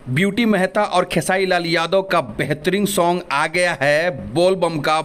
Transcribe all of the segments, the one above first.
Beauty Mehta और खेसारी लाल यादव का बेहतरीन सॉन्ग आ गया है बोलबम का।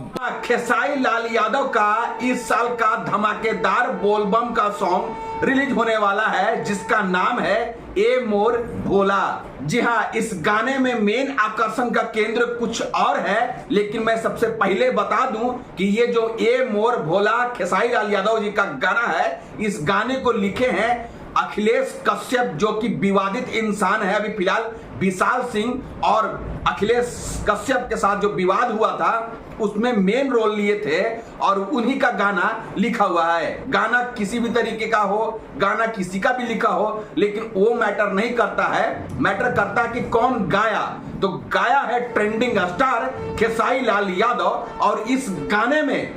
खेसारी लाल यादव का इस साल का धमाकेदार बोलबम का सॉन्ग रिलीज होने वाला है जिसका नाम है ए मोर भोला। जी हाँ, इस गाने में मेन आकर्षण का केंद्र कुछ और है, लेकिन मैं सबसे पहले बता दूं कि ये जो ए मोर भोला खेसारी लाल यादव जी का गाना है, इस गाने को लिखे हैं अखिलेश कश्यप, जो कि विवादित इंसान है। अभी फिलहाल विशाल सिंह और अखिलेश कश्यप के साथ जो विवाद हुआ था उसमें मेन रोल लिए थे और उन्हीं का गाना लिखा हुआ है। गाना किसी भी तरीके का हो, गाना किसी का भी लिखा हो, लेकिन वो मैटर नहीं करता है। मैटर करता है कि कौन गाया। तो गाया है ट्रेंडिंग स्टार खेसारी लाल यादव, और इस गाने में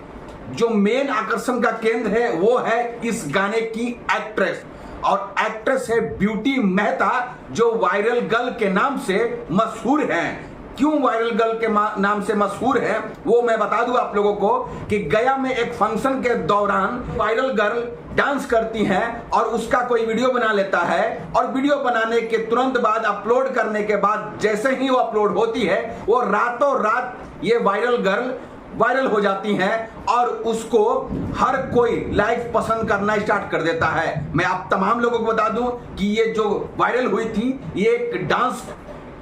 जो मेन आकर्षण का केंद्र है वो है इस गाने की एक्ट्रेस, और एक्ट्रेस है ब्यूटी मेहता, जो वायरल गर्ल के नाम से मशहूर हैं। क्यों वायरल गर्ल के नाम से मशहूर है वो मैं बता दूं आप लोगों को कि गया में एक फंक्शन के दौरान वायरल गर्ल डांस करती हैं और उसका कोई वीडियो बना लेता है, और वीडियो बनाने के तुरंत बाद अपलोड करने के बाद जैसे ही वो अपलोड होती है वो रातों रात ये वायरल गर्ल वायरल हो जाती हैं और उसको हर कोई लाइक पसंद करना स्टार्ट कर देता है। मैं आप तमाम लोगों को बता दूं कि ये जो वायरल हुई थी ये एक डांस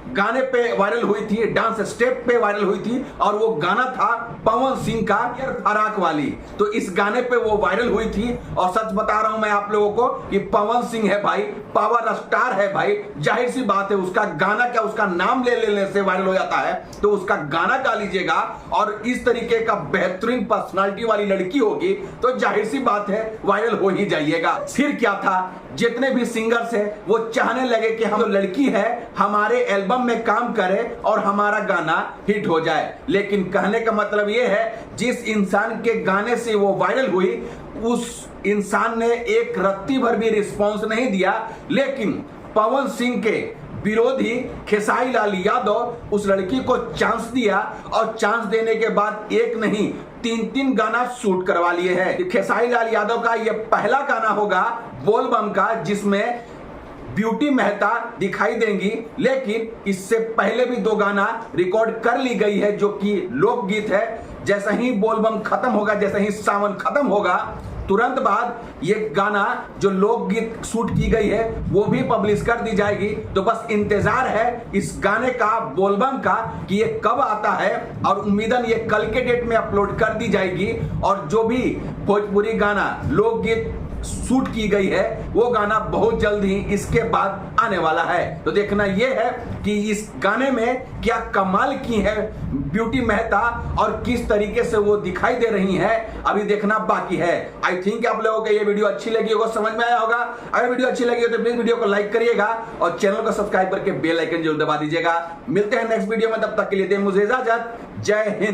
गाने पे वायरल हुई थी, डांस स्टेप पे वायरल हुई थी, और वो गाना था पवन सिंह का फराक वाली। तो इस गाने पे वो वायरल हुई थी, और सच बता रहा हूं मैं आप लोगों को कि पवन सिंह है भाई, पावर स्टार है भाई, जाहिर सी बात है उसका गाना क्या उसका नाम ले लेने से वायरल हो जाता है। तो उसका गाना गा लीजिएगा, और इस तरीके का बेहतरीन पर्सनालिटी वाली लड़की होगी तो जाहिर सी बात है वायरल हो ही जाइएगा। फिर क्या था, जितने भी सिंगर्स हैं वो चाहने लगे कि हम लड़की है हमारे एल्बम में काम करे और हमारा गाना हिट हो जाए। लेकिन कहने का मतलब ये है जिस इंसान के गाने से वो वायरल हुई उस इंसान ने एक रत्ती भर भी रिस्पॉन्स नहीं दिया, लेकिन पवन सिंह के विरोधी खेसारी लाल यादव उस लड़की को चांस दिया, और चांस देने के बाद एक नहीं 3 गाना शूट करवा लिए हैं। खेसारी लाल यादव का यह पहला गाना होगा बोलबम का जिसमें ब्यूटी मेहता दिखाई देंगी, लेकिन इससे पहले भी 2 गाना रिकॉर्ड कर ली गई है जो कि लोकगीत है। जैसा ही बोलबम खत्म होगा, जैसा ही सावन खत्म होगा, तुरंत बाद ये गाना जो लोकगीत शूट की गई है वो भी पब्लिश कर दी जाएगी। तो बस इंतजार है इस गाने का, बोलबम का, कि ये कब आता है, और उम्मीदन ये कल के डेट में अपलोड कर दी जाएगी। और जो भी भोजपुरी गाना लोकगीत शूट की गई है वो गाना बहुत जल्द ही इसके बाद आने वाला है। तो देखना यह है कि इस गाने में क्या कमाल की है ब्यूटी मेहता और किस तरीके से वो दिखाई दे रही है, अभी देखना बाकी है। आई थिंक आप लोगों को ये वीडियो अच्छी लगी होगा, समझ में आया होगा। अगर वीडियो अच्छी लगी हो तो प्लीज वीडियो को लाइक करिएगा और चैनल को सब्सक्राइब करके बेल आइकन जरूर दबा दीजिएगा। मिलते हैं नेक्स्ट वीडियो में, तब तक के लिए दें मुझे इजाजत। जय हिंद।